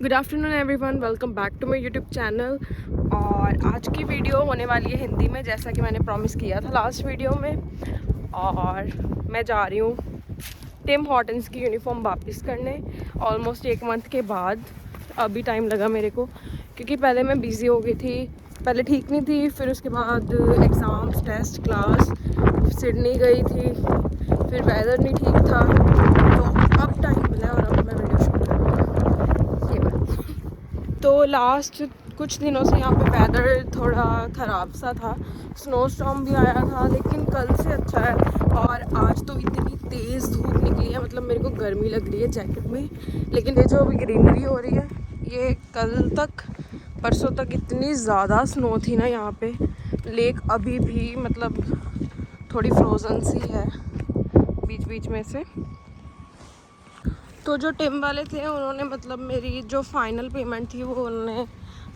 Good afternoon everyone, welcome back to my YouTube channel. और आज की वीडियो होने वाली है हिंदी में, जैसा कि मैंने प्रॉमिस किया था लास्ट वीडियो में। और मैं जा रही हूँ टिम हॉर्टन्स की यूनिफॉर्म वापस करने ऑलमोस्ट 1 मंथ के बाद। अभी टाइम लगा मेरे को, क्योंकि पहले मैं बिज़ी हो गई थी, पहले ठीक नहीं थी, फिर उसके बाद एग्ज़ाम्स, टेस्ट, क्लास, सिडनी गई थी, फिर वेदर नहीं ठीक था, तो अब टाइम मिला और अब मैं वीडियो शूट कर रही हूँ। ये बात तो लास्ट कुछ दिनों से यहाँ पे वेदर थोड़ा ख़राब सा था, स्नो स्टॉर्म भी आया था, लेकिन कल से अच्छा है। और आज तो इतनी तेज़ धूप निकली है, मतलब मेरे को गर्मी लग रही है जैकेट में। लेकिन ये जो अभी ग्रीनरी हो रही है, ये कल तक परसों तक इतनी ज़्यादा स्नो थी ना यहाँ पे। लेक अभी भी मतलब थोड़ी फ्रोज़न सी है बीच बीच में से। तो जो टिम वाले थे उन्होंने मतलब मेरी जो फाइनल पेमेंट थी वो उन्होंने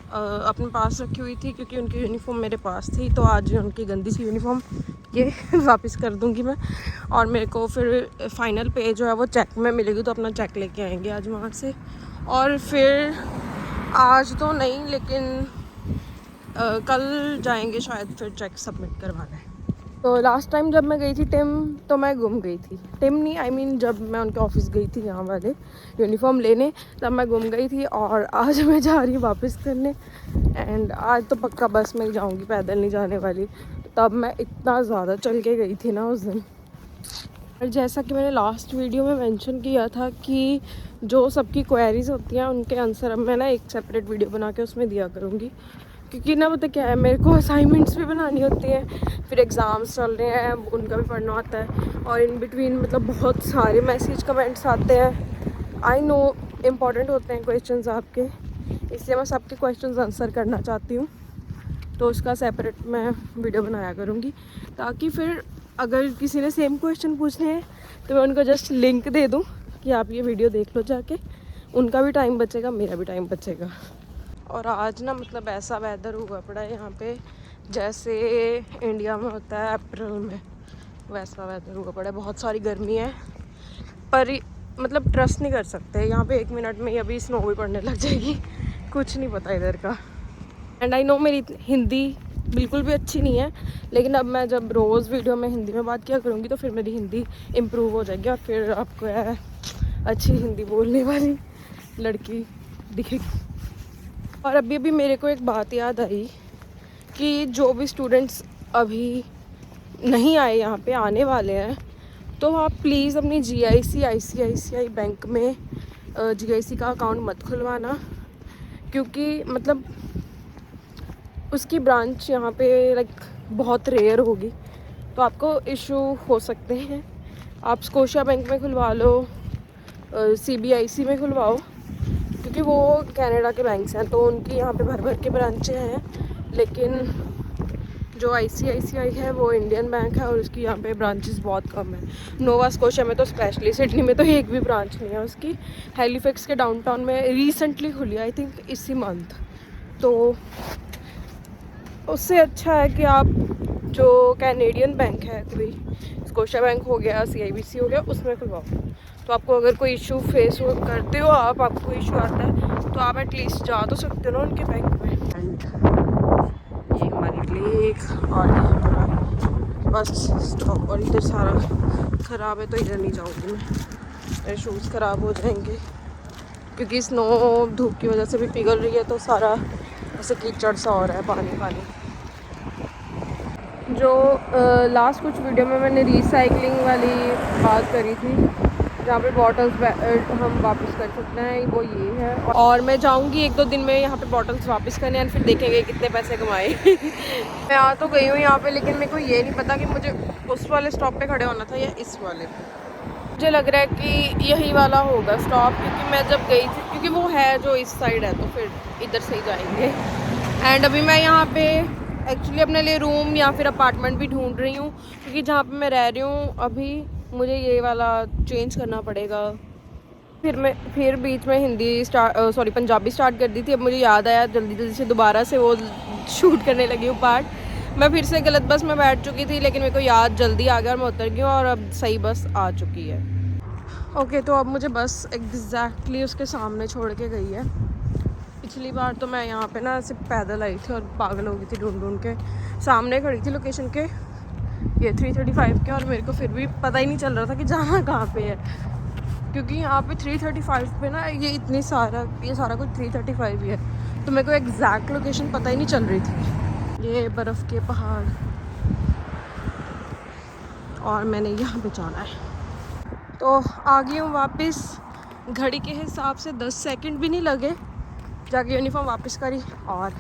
अपने पास रखी हुई थी, क्योंकि उनकी यूनिफॉर्म मेरे पास थी। तो आज उनकी गंदी सी यूनिफॉर्म ये वापस कर दूंगी मैं, और मेरे को फिर फाइनल पे जो है वो चेक में मिलेगी, तो अपना चेक लेके आएंगे आज वहाँ से। और फिर आज तो नहीं, लेकिन कल जाएंगे शायद फिर चेक सबमिट करवाने। तो लास्ट टाइम जब मैं गई थी टिम, तो मैं गुम गई थी। टिम नहीं, आई मीन जब मैं उनके ऑफिस गई थी यहाँ वाले यूनिफॉर्म लेने, तब मैं गुम गई थी। और आज मैं जा रही हूँ वापस करने, एंड आज तो पक्का बस में ही जाऊँगी, पैदल नहीं जाने वाली। तब मैं इतना ज़्यादा चल के गई थी ना उस दिन। और जैसा कि मैंने लास्ट वीडियो में मेंशन किया था कि जो सबकी क्वेरीज होती हैं उनके आंसर अब मैं ना एक सेपरेट वीडियो बना के उसमें दिया करूँगी, क्योंकि ना पता क्या है, मेरे को असाइनमेंट्स भी बनानी होती हैं, फिर एग्ज़ाम्स चल रहे हैं उनका भी पढ़ना होता है, और इन बिटवीन मतलब बहुत सारे मैसेज कमेंट्स आते हैं। आई नो इम्पॉर्टेंट होते हैं क्वेश्चंस आपके, इसलिए मैं सबके क्वेश्चंस आंसर करना चाहती हूँ। तो उसका सेपरेट मैं वीडियो बनाया करूँगी, ताकि फिर अगर किसी ने सेम क्वेश्चन पूछने हैं तो मैं उनको जस्ट लिंक दे दूँ कि आप ये वीडियो देख लो जाके। उनका भी टाइम बचेगा, मेरा भी टाइम बचेगा। और आज ना मतलब ऐसा वेदर हुआ पड़ा है यहाँ पे जैसे इंडिया में होता है अप्रैल में, वैसा वेदर हुआ पड़ा है। बहुत सारी गर्मी है, पर मतलब ट्रस्ट नहीं कर सकते, यहाँ पे 1 मिनट में ही अभी स्नो भी पड़ने लग जाएगी, कुछ नहीं पता इधर का। एंड आई नो मेरी हिंदी बिल्कुल भी अच्छी नहीं है, लेकिन अब मैं जब रोज़ वीडियो में हिंदी में बात किया करूँगी तो फिर मेरी हिंदी इम्प्रूव हो जाएगी, और फिर आपको है अच्छी हिंदी बोलने वाली लड़की दिखेगी। और अभी मेरे को एक बात याद आई कि जो भी स्टूडेंट्स अभी नहीं आए यहाँ पे, आने वाले हैं, तो आप प्लीज़ अपनी GIC ICICI बैंक में GIC का अकाउंट मत खुलवाना, क्योंकि मतलब उसकी ब्रांच यहाँ पे लाइक बहुत रेयर होगी, तो आपको इशू हो सकते हैं। आप स्कोशिया बैंक में खुलवा लो, CBIC में खुलवाओ, क्योंकि वो कनाडा के बैंक्स हैं, तो उनकी यहाँ पे भर भर के ब्रांचें हैं। लेकिन जो ICICI है वो इंडियन बैंक है, और उसकी यहाँ पे ब्रांचेस बहुत कम है। नोवा स्कोशिया में तो स्पेशली, सिडनी में तो एक भी ब्रांच नहीं है उसकी। हैलीफैक्स के डाउनटाउन में रिसेंटली खुली, आई थिंक इसी मंथ। तो उससे अच्छा है कि आप जो कैनेडियन बैंक है, कोई स्कोशिया बैंक हो गया, CIBC हो गया, उसमें खुलवाओ। तो आपको अगर कोई इशू फेस करते हो, आपको इशू आता है, तो आप एटलीस्ट जा तो सकते हो ना उनके बैंक में। एंड ये हमारी लेक, और ये हमारा बस स्टॉप, और इधर सारा ख़राब है, तो इधर नहीं जाऊँगी मैं, मेरे शूज़ ख़राब हो जाएंगे, क्योंकि स्नो धूप की वजह से भी पिघल रही है, तो सारा ऐसे कीचड़ सा हो रहा है, पानी पानी। जो लास्ट कुछ वीडियो में मैंने रिसाइकलिंग वाली बात करी थी, जहाँ पे बॉटल्स हम वापस कर सकते हैं, वो ये है। और मैं जाऊँगी 1-2 दिन में यहाँ पे बॉटल्स वापस करने, और फिर देखेंगे कितने पैसे कमाए। मैं आ तो गई हूँ यहाँ पे, लेकिन मेरे को ये नहीं पता कि मुझे उस वाले स्टॉप पे खड़े होना था या इस वाले पे। मुझे लग रहा है कि यही वाला होगा स्टॉप, क्योंकि मैं जब गई थी, क्योंकि वो है जो इस साइड है, तो फिर इधर से ही जाएंगे। एंड अभी मैं यहाँ पे एक्चुअली अपने लिए रूम या फिर अपार्टमेंट भी ढूंढ रही हूँ, क्योंकि जहाँ पे मैं रह रही हूँ अभी मुझे ये वाला चेंज करना पड़ेगा। फिर बीच में पंजाबी स्टार्ट कर दी थी। अब मुझे याद आया, जल्दी जल्दी से दोबारा से वो शूट करने लगी हूँ पार्ट। मैं फिर से गलत बस में बैठ चुकी थी, लेकिन मेरे को याद जल्दी आ गया और मैं उतर गई हूँ, और अब सही बस आ चुकी है। ओके, तो अब मुझे बस एग्जैक्टली उसके सामने छोड़ के गई है। पिछली बार तो मैं यहाँ पे ना सिर्फ पैदल आई थी और पागल हो गई थी ढूंढ ढूंढ के। सामने खड़ी थी लोकेशन के ये 335 के, और मेरे को फिर भी पता ही नहीं चल रहा था कि जाना कहाँ पे है, क्योंकि यहाँ पे 335 पे ना ये सारा कुछ 335 ही है, तो मेरे को एग्जैक्ट लोकेशन पता ही नहीं चल रही थी। ये बर्फ़ के पहाड़, और मैंने यहाँ पे जाना है। तो आ गई हूँ वापस। घड़ी के हिसाब से 10 सेकंड भी नहीं लगे, जाके यूनिफॉर्म वापस करी और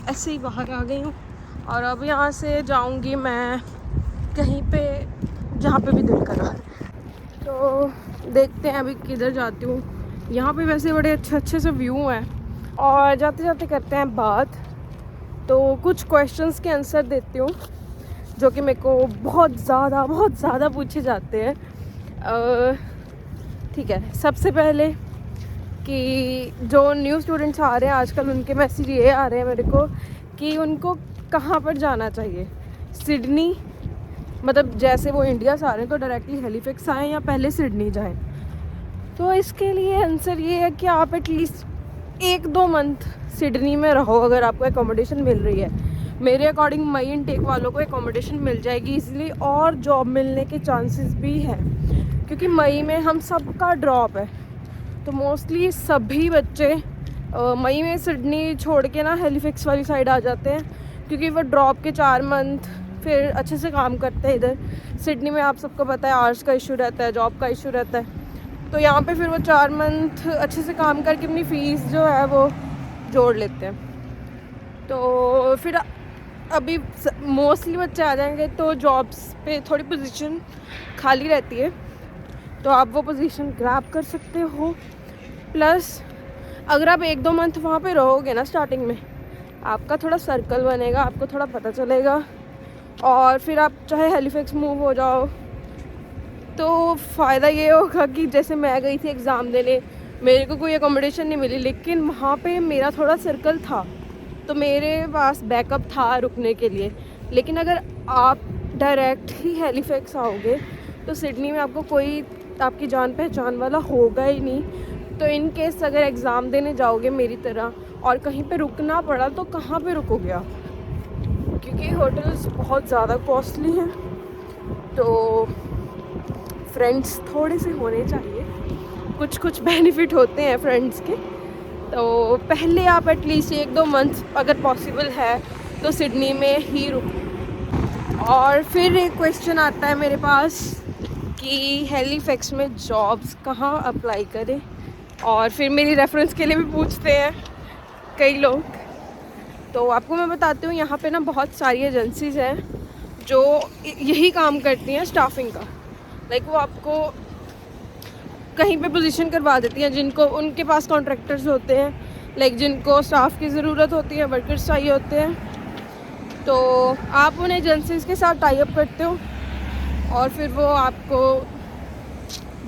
ऐसे ही बाहर आ गई हूँ। और अब यहाँ से जाऊँगी मैं कहीं पे जहाँ पे भी दिल करा, तो देखते हैं अभी किधर जाती हूँ। यहाँ पे वैसे बड़े अच्छे से व्यू हैं, और जाते जाते करते हैं बात। तो कुछ क्वेश्चंस के आंसर देती हूँ जो कि मेरे को बहुत ज़्यादा पूछे जाते हैं। ठीक है, सबसे पहले कि जो न्यू स्टूडेंट्स आ रहे हैं आजकल, उनके मैसेज ये आ रहे हैं मेरे को कि उनको कहाँ पर जाना चाहिए। सिडनी, मतलब जैसे वो इंडिया से आ रहे हैं तो डायरेक्टली हेलीफैक्स आएँ या पहले सिडनी जाएं। तो इसके लिए आंसर ये है कि आप एटलीस्ट 1-2 मंथ सिडनी में रहो अगर आपको एकोमोडेशन मिल रही है। मेरे अकॉर्डिंग मई इनटेक वालों को एकोमोडेशन मिल जाएगी इजीली, और जॉब मिलने के चांसेस भी हैं, क्योंकि मई में हम सबका ड्रॉप है। तो मोस्टली सभी बच्चे मई में सिडनी छोड़ के ना हेलीफैक्स वाली साइड आ जाते हैं, क्योंकि वो ड्रॉप के 4 मंथ फिर अच्छे से काम करते हैं इधर। सिडनी में आप सबको पता है आर्ट्स का इशू रहता है, जॉब का इशू रहता है, तो यहाँ पे फिर वो 4 मंथ अच्छे से काम करके अपनी फ़ीस जो है वो जोड़ लेते हैं। तो फिर अभी मोस्टली बच्चे आ जाएंगे तो जॉब्स पे थोड़ी पोजीशन खाली रहती है, तो आप वो पोजीशन ग्रैब कर सकते हो। प्लस अगर आप 1-2 मंथ वहाँ पे रहोगे ना स्टार्टिंग में, आपका थोड़ा सर्कल बनेगा, आपको थोड़ा पता चलेगा, और फिर आप चाहे हेलीफैक्स मूव हो जाओ तो फ़ायदा ये होगा कि जैसे मैं गई थी एग्ज़ाम देने, मेरे को कोई अकोमोडेशन नहीं मिली, लेकिन वहाँ पे मेरा थोड़ा सर्कल था तो मेरे पास बैकअप था रुकने के लिए। लेकिन अगर आप डायरेक्ट ही हेलीफैक्स आओगे तो सिडनी में आपको कोई आपकी जान पहचान वाला होगा ही नहीं। तो इन केस अगर एग्ज़ाम देने जाओगे मेरी तरह और कहीं पे रुकना पड़ा तो कहाँ पे रुकोगे आप, क्योंकि होटल्स बहुत ज़्यादा कॉस्टली हैं। तो फ्रेंड्स थोड़े से होने चाहिए, कुछ बेनिफिट होते हैं फ्रेंड्स के। तो पहले आप एटलीस्ट 1-2 मंथ अगर पॉसिबल है तो सिडनी में ही रुको। और फिर एक क्वेश्चन आता है मेरे पास कि हेलीफैक्स में जॉब्स कहाँ अप्लाई करें, और फिर मेरी रेफरेंस के लिए भी पूछते हैं कई लोग। तो आपको मैं बताती हूँ, यहाँ पे ना बहुत सारी एजेंसीज़ हैं जो यही काम करती हैं स्टाफिंग का। लाइक वो आपको कहीं पे पोजीशन करवा देती हैं जिनको उनके पास कॉन्ट्रैक्टर्स होते हैं, लाइक जिनको स्टाफ की ज़रूरत होती है, वर्कर्स चाहिए होते हैं। तो आप उन एजेंसीज़ के साथ टाई अप करते हो और फिर वो आपको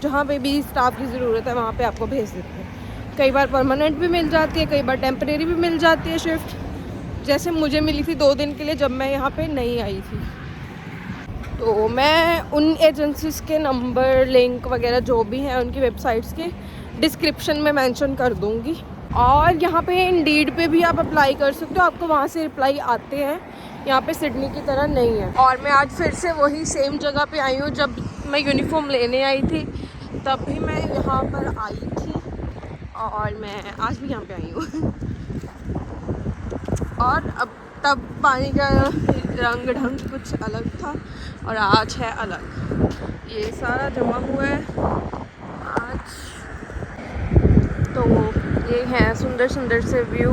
जहाँ पे भी स्टाफ की ज़रूरत है वहाँ पे आपको भेज देते हैं। कई बार परमानेंट भी मिल जाती है, कई बार टेम्परेरी भी मिल जाती है शिफ्ट, जैसे मुझे मिली थी 2 दिन के लिए जब मैं यहाँ पे नहीं आई थी। तो मैं उन एजेंसीज़ के नंबर, लिंक वगैरह जो भी हैं उनकी वेबसाइट्स के डिस्क्रिप्शन में मेंशन कर दूँगी। और यहाँ पे इंडीड पे भी आप अप्लाई कर सकते हो, आपको वहाँ से रिप्लाई आते हैं। यहाँ पे सिडनी की तरह नहीं है। और मैं आज फिर से वही सेम जगह पे आई हूँ, जब मैं यूनिफॉर्म लेने आई थी तब भी मैं यहाँ पर आई थी, और मैं आज भी यहाँ पे आई हूँ। और अब तब पानी का रंग ढंग कुछ अलग था और आज है अलग। ये सारा जमा हुआ है आज। तो ये हैं सुंदर सुंदर से व्यू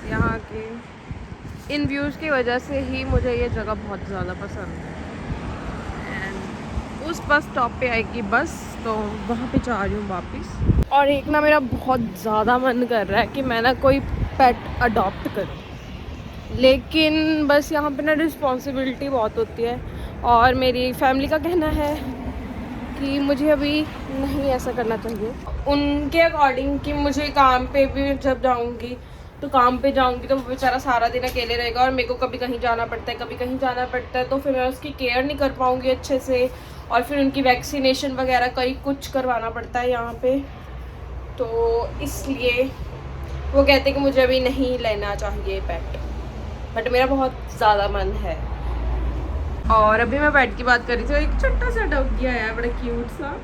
यहाँ के। इन व्यूज़ की वजह से ही मुझे ये जगह बहुत ज़्यादा पसंद है। एंड उस बस स्टॉप पे आएगी बस, तो वहाँ पे जा रही हूँ वापस। और एक ना मेरा बहुत ज़्यादा मन कर रहा है कि मैं ना कोई पेट अडॉप्ट करूँ, लेकिन बस यहाँ पे ना रिस्पॉन्सिबिलिटी बहुत होती है, और मेरी फैमिली का कहना है कि मुझे अभी नहीं ऐसा करना चाहिए। उनके अकॉर्डिंग कि मुझे काम पे भी जब जाऊँगी तो काम पे जाऊँगी तो वो बेचारा सारा दिन अकेले रहेगा, और मेरे को कभी कहीं जाना पड़ता है, कभी कहीं जाना पड़ता है, तो फिर मैं उसकी केयर नहीं कर पाऊँगी अच्छे से। और फिर उनकी वैक्सीनेशन वगैरह कई कुछ करवाना पड़ता है यहाँ पे। तो इसलिए वो कहते हैं कि मुझे अभी नहीं लेना चाहिए पेट, बट मेरा बहुत ज़्यादा मन है। और अभी मैं पेट की बात कर रही थी, एक छोटा सा डॉगी आया है, बड़ा क्यूट सा।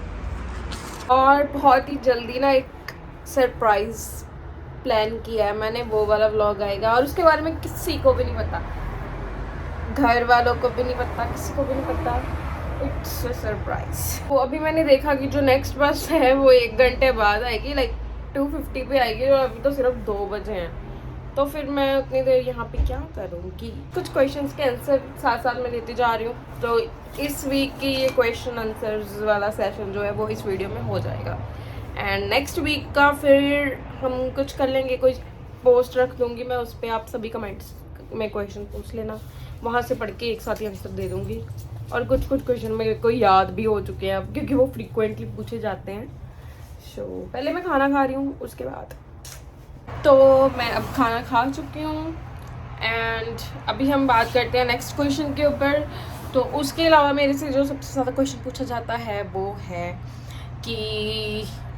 और बहुत ही जल्दी ना एक सरप्राइज प्लान किया है मैंने, वो वाला व्लॉग आएगा और उसके बारे में किसी को भी नहीं पता, घर वालों को भी नहीं पता, किसी को भी नहीं पता। It's a surprise. तो अभी मैंने देखा कि जो नेक्स्ट बस है वो 1 घंटे बाद आएगी, लाइक 2:50 पे आएगी, और अभी तो सिर्फ 2 बजे हैं। तो फिर मैं उतनी देर यहाँ पे क्या करूँगी। कुछ क्वेश्चंस के आंसर साथ साथ में देती जा रही हूँ, तो इस वीक की ये क्वेश्चन आंसर्स वाला सेशन जो है वो इस वीडियो में हो जाएगा। एंड नेक्स्ट वीक का फिर हम कुछ कर लेंगे, कोई पोस्ट रख दूँगी मैं, उस पर आप सभी कमेंट्स में क्वेश्चन पूछ लेना, वहाँ से पढ़ के एक साथ ही आंसर दे दूँगी। और कुछ क्वेश्चन मेरे को याद भी हो चुके हैं अब, क्योंकि वो फ्रीक्वेंटली पूछे जाते हैं। सो पहले मैं खाना खा रही हूँ, उसके बाद तो मैं अब खाना खा चुकी हूँ। एंड अभी हम बात करते हैं नेक्स्ट क्वेश्चन के ऊपर। तो उसके अलावा मेरे से जो सबसे ज़्यादा क्वेश्चन पूछा जाता है वो है कि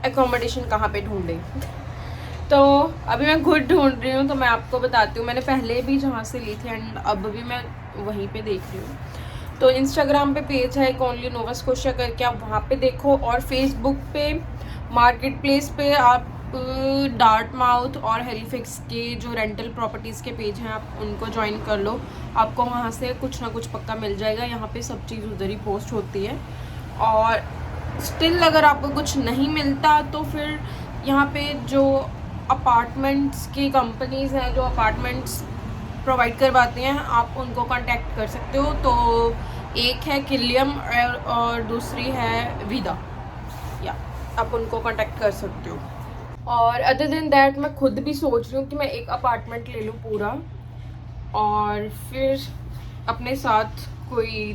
एकोमोडेशन कहाँ पे ढूंढें। तो अभी मैं खुद ढूंढ रही हूँ, तो मैं आपको बताती हूँ, मैंने पहले भी जहाँ से ली थी एंड अब भी मैं वहीं पे देख रही हूँ। तो इंस्टाग्राम पे पेज है एक ओनली नोवा स्कोशिया करके, आप वहाँ पे देखो। और फेसबुक पे मार्केट प्लेस पे आप डार्टमाउथ और हेलीफैक्स के जो रेंटल प्रॉपर्टीज़ के पेज हैं आप उनको ज्वाइन कर लो, आपको वहाँ से कुछ ना कुछ पक्का मिल जाएगा। यहाँ पे सब चीज़ उधर ही पोस्ट होती है। और स्टिल अगर आपको कुछ नहीं मिलता तो फिर यहाँ पे जो अपार्टमेंट्स की कंपनीज़ हैं जो अपार्टमेंट्स प्रोवाइड करवाते हैं, आप उनको कांटेक्ट कर सकते हो। तो एक है किलियम और दूसरी है विदा, या आप उनको कांटेक्ट कर सकते हो। और अदर देन दैट मैं खुद भी सोच रही हूँ कि मैं एक अपार्टमेंट ले लूँ पूरा, और फिर अपने साथ कोई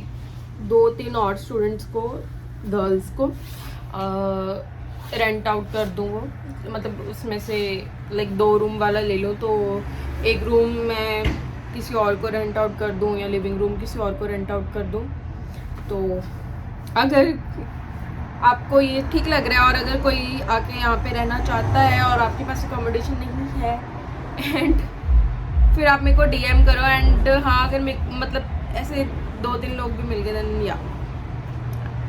2-3 और स्टूडेंट्स को, गर्ल्स को रेंट आउट कर दूँ। मतलब उसमें से लाइक 2 रूम वाला ले लो, तो एक रूम मैं किसी और को रेंट आउट कर दूँ, या लिविंग रूम किसी और को रेंट आउट कर दूँ। तो अगर आपको ये ठीक लग रहा है और अगर कोई आके यहाँ पे रहना चाहता है और आपके पास अकोमोडेशन नहीं है, एंड फिर आप मेरे को DM करो। एंड हाँ, अगर मतलब ऐसे 2-3 लोग भी मिल गए देन या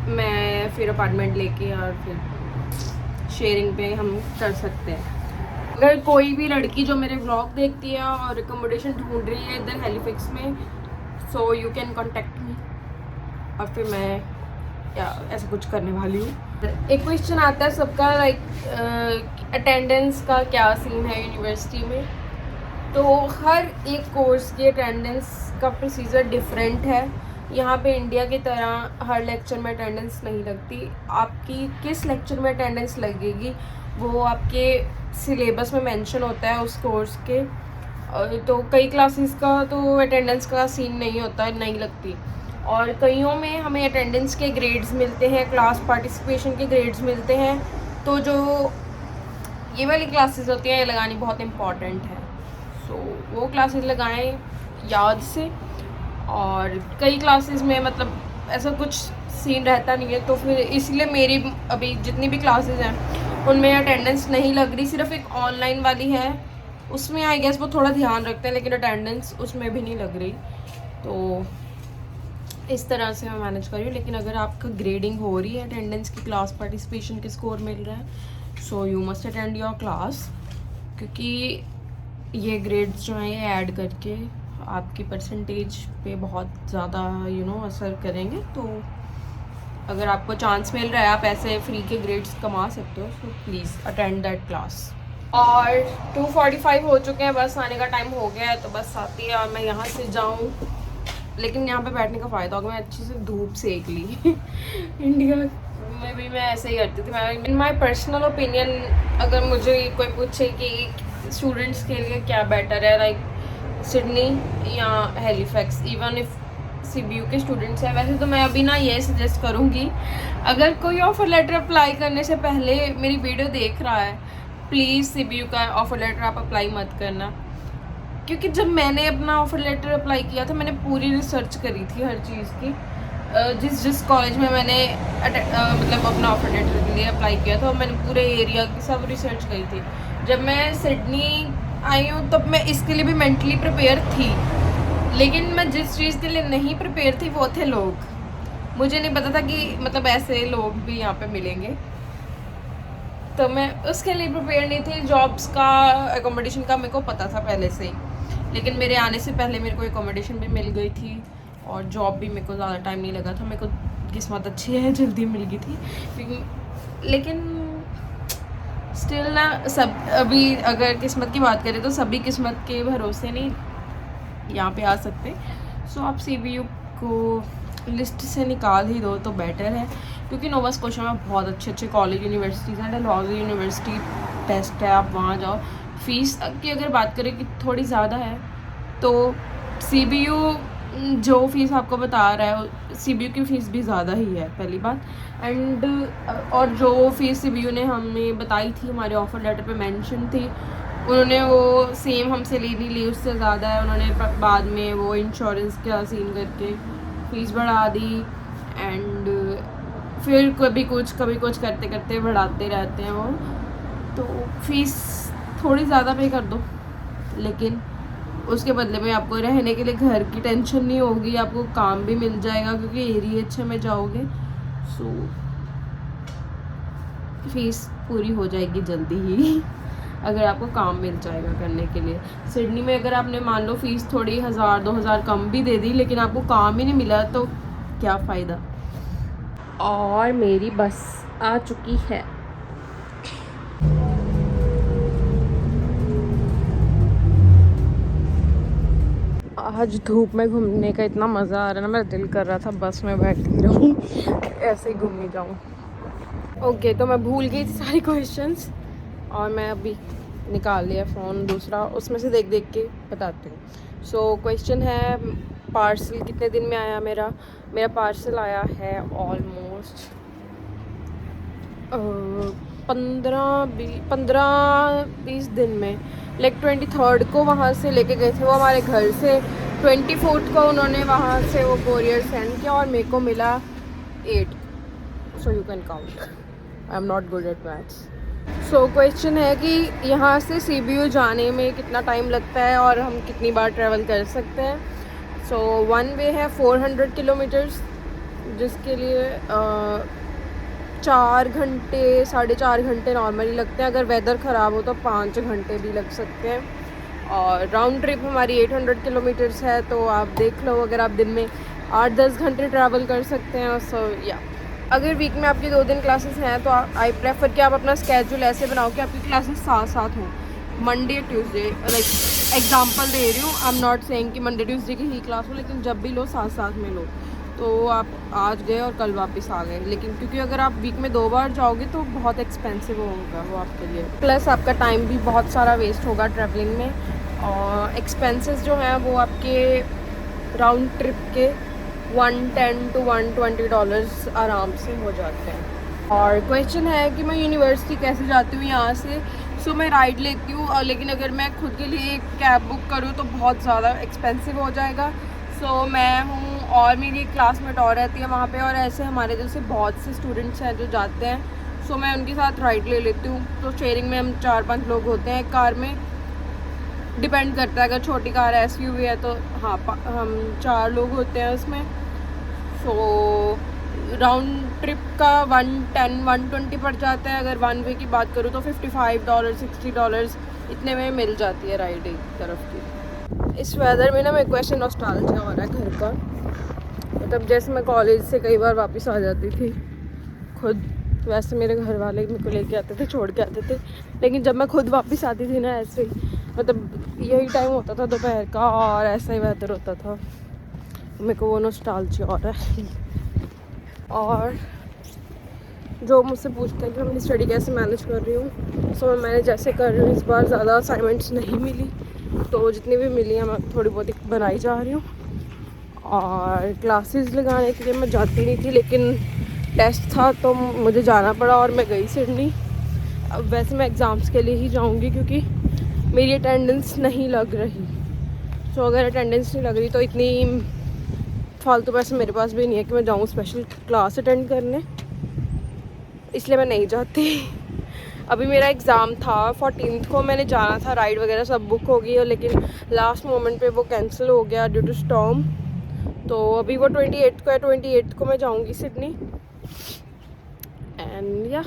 मैं फिर अपार्टमेंट लेके और फिर शेयरिंग पे हम कर सकते हैं। अगर कोई भी लड़की जो मेरे व्लॉग देखती है और अकोमोडेशन ढूंढ रही है इधर हेलीफैक्स में, so you can contact me, और फिर मैं या ऐसा कुछ करने वाली हूँ। एक क्वेश्चन आता है सबका, लाइक अटेंडेंस का क्या सीन है यूनिवर्सिटी में। तो हर एक कोर्स की अटेंडेंस का प्रोसीजर डिफरेंट है। यहाँ पे इंडिया की तरह हर लेक्चर में अटेंडेंस नहीं लगती। आपकी किस लेक्चर में अटेंडेंस लगेगी वो आपके सिलेबस में मेंशन होता है उस कोर्स के। तो कई क्लासेस का तो अटेंडेंस का सीन नहीं होता, नहीं लगती। और कईयों में हमें अटेंडेंस के ग्रेड्स मिलते हैं, क्लास पार्टिसिपेशन के ग्रेड्स मिलते हैं। तो जो ये वाली क्लासेस होती हैं ये लगानी बहुत इम्पॉर्टेंट है। सो वो क्लासेस लगाएं याद से। और कई क्लासेस में मतलब ऐसा कुछ सीन रहता नहीं है, तो फिर इसलिए मेरी अभी जितनी भी क्लासेस हैं उनमें अटेंडेंस नहीं लग रही। सिर्फ एक ऑनलाइन वाली है, उसमें आई गेस वो थोड़ा ध्यान रखते हैं, लेकिन अटेंडेंस उसमें भी नहीं लग रही। तो इस तरह से मैं मैनेज कर रही हूँ। लेकिन अगर आपका ग्रेडिंग हो रही है, अटेंडेंस की, क्लास पार्टिसिपेशन के स्कोर मिल रहा है, so you must attend your class, क्योंकि ये ग्रेड्स जो हैं ये ऐड करके आपकी परसेंटेज पे बहुत ज़्यादा असर करेंगे। तो अगर आपको चांस मिल रहा है, आप ऐसे फ्री के ग्रेड्स कमा सकते हो, so please attend that class. और 2:45 हो चुके हैं, बस आने का टाइम हो गया है। तो बस आती है और मैं यहाँ से जाऊँ, लेकिन यहाँ पे बैठने का फ़ायदा होगा, मैं अच्छे से धूप सेक ली। इंडिया में भी मैं ऐसे ही करती थी। मैं इन माई पर्सनल ओपिनियन, अगर मुझे कोई पूछे कि स्टूडेंट्स के लिए क्या बेटर है, लाइक सिडनी या हेलीफैक्स, इवन इफ CBU के स्टूडेंट्स हैं, वैसे तो मैं अभी ना ये सजेस्ट करूँगी, अगर कोई ऑफ़र लेटर अप्लाई करने से पहले मेरी वीडियो देख रहा है, प्लीज़ CBU का ऑफ़र लेटर आप अप्लाई मत करना। क्योंकि जब मैंने अपना ऑफ़र लेटर अप्लाई किया था, मैंने पूरी रिसर्च करी थी हर चीज़ की। जिस कॉलेज में मैंने मतलब अपना ऑफ़र लेटर के लिए अप्लाई किया था, मैंने पूरे एरिया की सब रिसर्च करी थी। जब मैं सिडनी आई हूँ तब मैं इसके लिए भी मेंटली प्रिपेयर थी, लेकिन मैं जिस चीज़ के लिए नहीं प्रिपेयर थी वो थे लोग। मुझे नहीं पता था कि मतलब ऐसे लोग भी यहाँ पे मिलेंगे, तो मैं उसके लिए प्रिपेयर नहीं थी। जॉब्स का, एकोमोडेशन का मेरे को पता था पहले से ही, लेकिन मेरे आने से पहले मेरे को एकोमोडेशन भी मिल गई थी और जॉब भी मेरे को ज़्यादा टाइम नहीं लगा था। मेरे को किस्मत अच्छी है, जल्दी मिल गई थी। लेकिन स्टिल ना, सब अभी अगर किस्मत की बात करें तो सभी किस्मत के भरोसे नहीं यहाँ पे आ सकते। सो आप CBU को लिस्ट से निकाल ही दो तो बेटर है, क्योंकि नोवा स्कोशिया में बहुत अच्छे अच्छे कॉलेज, यूनिवर्सिटीज़ हैं। डलहौजी यूनिवर्सिटी बेस्ट है, आप वहाँ जाओ। फ़ीस की अगर बात करें कि थोड़ी ज़्यादा है, तो CBU जो फ़ीस आपको बता रहा है CBU की फ़ीस भी ज़्यादा ही है, पहली बात। एंड और जो फ़ीस CBU ने हमें बताई थी, हमारे ऑफ़र लेटर पे मेंशन थी, उन्होंने वो सेम हमसे ले नहीं ली, उससे ज़्यादा है। उन्होंने बाद में वो इंश्योरेंस का सीन करके फ़ीस बढ़ा दी, एंड फिर कभी कुछ करते करते बढ़ाते रहते हैं वो। तो फ़ीस थोड़ी ज़्यादा पे कर दो, लेकिन उसके बदले में आपको रहने के लिए घर की टेंशन नहीं होगी, आपको काम भी मिल जाएगा क्योंकि एरिया अच्छे में जाओगे। सो फीस पूरी हो जाएगी जल्दी ही अगर आपको काम मिल जाएगा करने के लिए। सिडनी में अगर आपने मान लो फ़ीस थोड़ी 1000-2000 कम भी दे दी, लेकिन आपको काम ही नहीं मिला तो क्या फ़ायदा। और मेरी बस आ चुकी है। आज धूप में घूमने का इतना मज़ा आ रहा है ना, मेरा दिल कर रहा था बस में बैठी रहूँ, ऐसे ही घूमने जाऊँ। ओके, तो मैं भूल गई थी सारी क्वेश्चंस और मैं अभी निकाल लिया फ़ोन दूसरा, उसमें से देख देख के बताती हूँ। सो क्वेश्चन है, पार्सल कितने दिन में आया मेरा मेरा पार्सल आया है ऑलमोस्ट 15-20 दिन में। लाइक 23rd को वहाँ से लेके गए थे वो हमारे घर से, 24th को उन्होंने वहाँ से वो कोरियर सेंड किया और मेरे को मिला 8। So you can count, I am not good at maths. So question है कि यहाँ से CBU जाने में कितना टाइम लगता है और हम कितनी बार ट्रैवल कर सकते हैं। सो वन वे है 400 किलोमीटर्स, जिसके लिए 4 घंटे 4.5 घंटे नॉर्मली लगते हैं। अगर वेदर ख़राब हो तो 5 घंटे भी लग सकते हैं। और राउंड ट्रिप हमारी 800 किलोमीटर्स है, तो आप देख लो अगर आप दिन में 8-10 घंटे ट्रैवल कर सकते हैं। सो या अगर वीक में आपकी 2 दिन क्लासेस हैं तो आई प्रेफर कि आप अपना स्केड्यूल ऐसे बनाओ कि आपकी क्लासेस साथ साथ हों, मंडे ट्यूसडे। लाइक एग्जांपल दे रही हूँ, आई एम नॉट सेइंग कि मंडे ट्यूसडे की ही क्लास हो, लेकिन जब भी लो साथ साथ में लो। तो आप आज गए और कल वापस आ गए, लेकिन क्योंकि अगर आप वीक में 2 बार जाओगे तो बहुत एक्सपेंसिव होगा वो आपके लिए, प्लस आपका टाइम भी बहुत सारा वेस्ट होगा ट्रैवलिंग में। और एक्सपेंसेस जो हैं वो आपके राउंड ट्रिप के $110 to $120 आराम से हो जाते हैं। और क्वेश्चन है कि मैं यूनिवर्सिटी कैसे जाती हूँ यहाँ से। सो मैं राइड लेती हूँ, और लेकिन अगर मैं खुद के लिए एक कैब बुक करूँ तो बहुत ज़्यादा एक्सपेंसिव हो जाएगा। सो मैं हूँ और मेरी एक क्लासमेट और रहती है वहाँ पे, और ऐसे हमारे जैसे बहुत से स्टूडेंट्स हैं जो जाते हैं। सो मैं उनके साथ राइड ले लेती हूँ। तो शेयरिंग में हम 4-5 लोग होते हैं एक कार में, डिपेंड करता है। अगर छोटी कार है SUV है तो हाँ हम 4 लोग होते हैं उसमें। सो राउंड ट्रिप का 110-120 पड़ जाता है। अगर वन वे की बात करूँ तो $55 $60 इतने में मिल जाती है राइड एक तरफ की। इस वेदर में ना मेरे को ऐसे नॉस्टैल्जिया हो रहा है घर का। मतलब जैसे मैं कॉलेज से कई बार वापस आ जाती थी खुद, वैसे मेरे घर वाले मेरे को लेके आते थे, छोड़ के आते थे। लेकिन जब मैं खुद वापस आती थी ना, ऐसे ही मतलब यही टाइम होता था दोपहर का और ऐसा ही वेदर होता था, मेरे को वो नॉस्टैल्जिया हो रहा है। और जो मुझसे पूछते हैं कि मैं अपनी स्टडी कैसे मैनेज कर रही हूँ, सो मैं मैनेज जैसे कर रही हूँ। इस बार ज़्यादा असाइनमेंट्स नहीं मिली, तो जितनी भी मिली हैं मैं थोड़ी बहुत बनाई जा रही हूँ। और क्लासेस लगाने के लिए मैं जाती नहीं थी, लेकिन टेस्ट था तो मुझे जाना पड़ा और मैं गई सिडनी। अब वैसे मैं एग्ज़ाम्स के लिए ही जाऊँगी क्योंकि मेरी अटेंडेंस नहीं लग रही। सो अगर अटेंडेंस नहीं लग रही तो इतनी फालतू पैसे मेरे पास भी नहीं है कि मैं जाऊँ स्पेशल क्लास अटेंड करने, इसलिए मैं नहीं जाती। अभी मेरा एग्ज़ाम था 14th को, मैंने जाना था, राइड वगैरह सब बुक हो गई है, लेकिन लास्ट मोमेंट पे वो कैंसिल हो गया ड्यू टू स्टॉर्म। तो अभी वो 28 को है, 28 को मैं जाऊँगी सिडनी। एंड या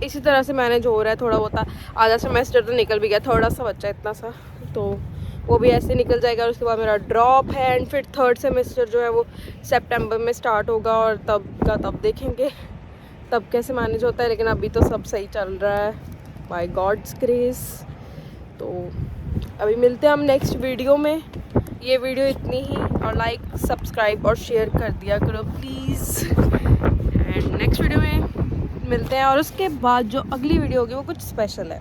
इसी तरह से मैनेज हो रहा है थोड़ा बहुत। आधा सेमेस्टर तो निकल भी गया, थोड़ा सा बच्चा इतना सा, तो वो भी ऐसे निकल जाएगा। और उसके बाद मेरा ड्रॉप है एंड फिर थर्ड सेमेस्टर जो है वो सितंबर में स्टार्ट होगा, और तब का तब देखेंगे तब कैसे मैनेज होता है। लेकिन अभी तो सब सही चल रहा है बाय गॉड्स ग्रेस। तो अभी मिलते हैं हम नेक्स्ट वीडियो में। ये वीडियो इतनी ही, और लाइक सब्सक्राइब और शेयर कर दिया करो प्लीज़। एंड नेक्स्ट वीडियो में मिलते हैं, और उसके बाद जो अगली वीडियो होगी वो कुछ स्पेशल है।